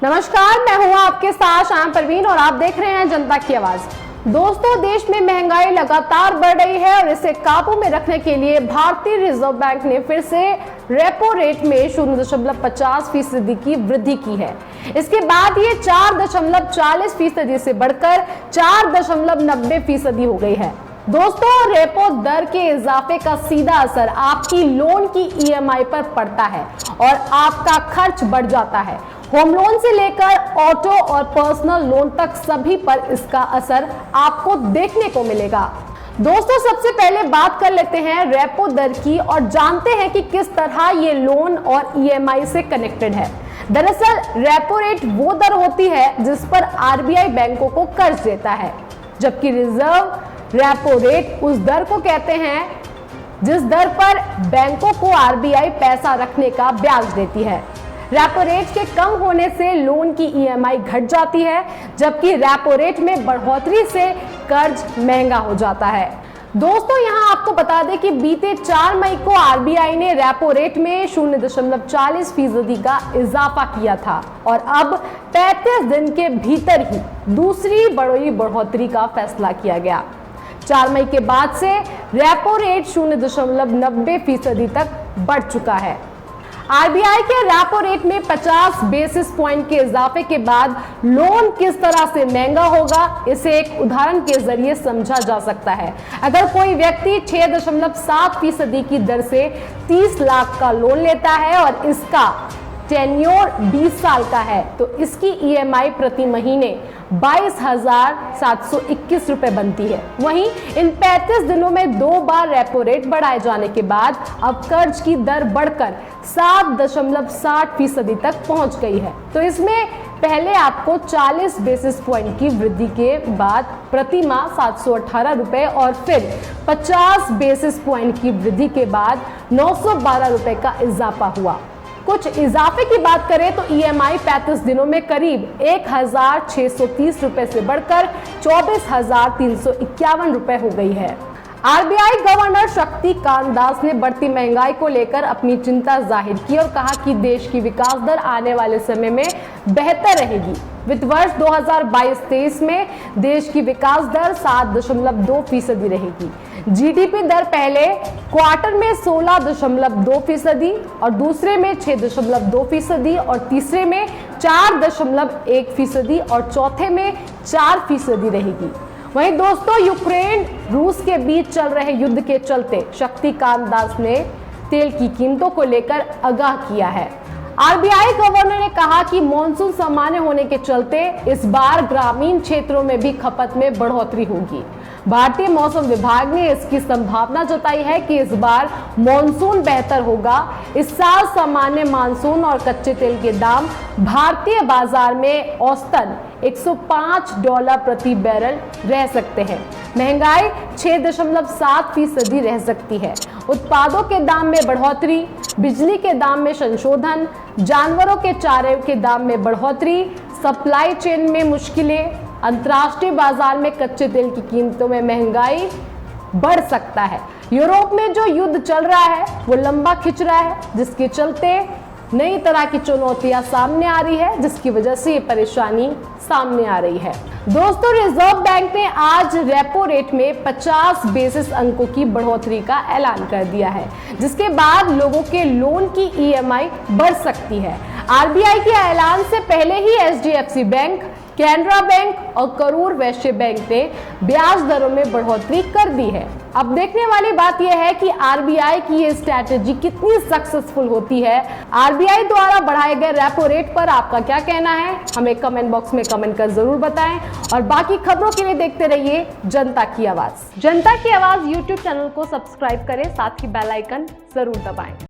नमस्कार, मैं हूं आपके साथ शाम परवीन और आप देख रहे हैं जनता की आवाज। दोस्तों, देश में महंगाई लगातार बढ़ रही है और इसे काबू में रखने के लिए भारतीय रिजर्व बैंक ने फिर से रेपो रेट में 0.50% की वृद्धि की है। इसके बाद ये 4.40% से बढ़कर 4.90% हो गई है। दोस्तों, रेपो दर के इजाफे का सीधा असर आपकी लोन की ईएमआई पर पड़ता है और आपका खर्च बढ़ जाता है। होम लोन से लेकर ऑटो और पर्सनल लोन तक सभी पर इसका असर आपको देखने को मिलेगा। दोस्तों, सबसे पहले बात कर लेते हैं रेपो दर की और जानते हैं कि किस तरह ये लोन और ईएमआई से कनेक्टेड है। दरअसल रेपो रेट वो दर होती है जिस पर आरबीआई बैंकों को कर्ज देता है, जबकि रिजर्व रेपो रेट उस दर को कहते हैं जिस दर पर बैंकों को आरबीआई पैसा रखने का ब्याज देती है। रेपो रेट के कम होने से लोन की ईएमआई घट जाती है, जबकि रेपो रेट में बढ़ोतरी से कर्ज महंगा हो जाता है। दोस्तों, यहां आपको बता दें कि बीते 4 मई को आरबीआई ने रेपो रेट में 0.40% का इजाफा किया था और अब 35 दिन के भीतर ही दूसरी बड़ी बढ़ोतरी का फैसला किया गया। 4 मई के बाद से रेपो रेट 0.90% तक बढ़ चुका है। आरबीआई के रेपो रेट में 50 बेसिस पॉइंट के इजाफे के बाद लोन किस तरह से महंगा होगा, इसे एक उदाहरण के जरिए समझा जा सकता है। अगर कोई व्यक्ति 6.7% की दर से 30 लाख का लोन लेता है और इसका टेन्योर 20 साल का है, तो इसकी ईएमआई प्रति महीने 22,721 रुपए बनती है। वहीं इन 35 दिनों में 2 बार रेपो रेट बढ़ाए जाने के बाद अब कर्ज की दर बढ़कर 7.60% तक पहुंच गई है। तो इसमें पहले आपको 40 बेसिस पॉइंट की वृद्धि के बाद प्रति माह 718 रुपए और फिर 50 बेसिस पॉइंट की वृद्धि के बाद 912 रुपए का इजाफा हुआ। कुछ इजाफे की बात करें तो ईएमआई 35 दिनों में करीब 1,630 रुपए से बढ़कर 24,351 रुपए हो गई है। आरबीआई गवर्नर शक्तिकांत दास ने बढ़ती महंगाई को लेकर अपनी चिंता जाहिर की और कहा कि देश की विकास दर आने वाले समय में बेहतर रहेगी। वित्त वर्ष 2022-23 में देश की विकास दर 7.2% रहेगी। जीडीपी दर पहले क्वार्टर में 16.2% और दूसरे में 6.2% और तीसरे में 4.1% और चौथे में 4% रहेगी। वहीं दोस्तों, यूक्रेन रूस के बीच चल रहे युद्ध के चलते शक्तिकांत दास ने तेल की कीमतों को लेकर आगाह किया है। आरबीआई गवर्नर ने कहा कि मॉनसून सामान्य होने के चलते इस बार ग्रामीण क्षेत्रों में भी खपत में बढ़ोतरी होगी। भारतीय मौसम विभाग ने इसकी संभावना जताई है कि इस बार मॉनसून बेहतर होगा। इस साल सामान्य मानसून और कच्चे तेल के दाम भारतीय बाजार में औसतन $105 प्रति बैरल रह सकते हैं। महंगाई 6.7% रह सकती है। उत्पादों के दाम में बढ़ोतरी, बिजली के दाम में संशोधन, जानवरों के चारे के दाम में बढ़ोतरी, सप्लाई चेन में मुश्किलें, अंतर्राष्ट्रीय बाजार में कच्चे तेल की कीमतों में महंगाई बढ़ सकता है। यूरोप में जो युद्ध चल रहा है वो लंबा खिंच रहा है, जिसके चलते नई तरह की चुनौतियां सामने आ रही है, जिसकी वजह से ये परेशानी सामने आ रही है। दोस्तों, रिजर्व बैंक ने आज रेपो रेट में 50 बेसिस अंकों की बढ़ोतरी का ऐलान कर दिया है, जिसके बाद लोगों के लोन की ईएमआई बढ़ सकती है। आरबीआई के ऐलान से पहले ही एचडीएफसी बैंक, कैनरा बैंक और करूर वैश्य बैंक ने ब्याज दरों में बढ़ोतरी कर दी है। अब देखने वाली बात यह है कि आरबीआई की ये स्ट्रैटेजी कितनी सक्सेसफुल होती है। आरबीआई द्वारा बढ़ाए गए रेपो रेट पर आपका क्या कहना है, हमें कमेंट बॉक्स में कमेंट कर जरूर बताएं और बाकी खबरों के लिए देखते रहिए जनता की आवाज। जनता की आवाज यूट्यूब चैनल को सब्सक्राइब करें, साथ ही बेल आइकन जरूर दबाएं।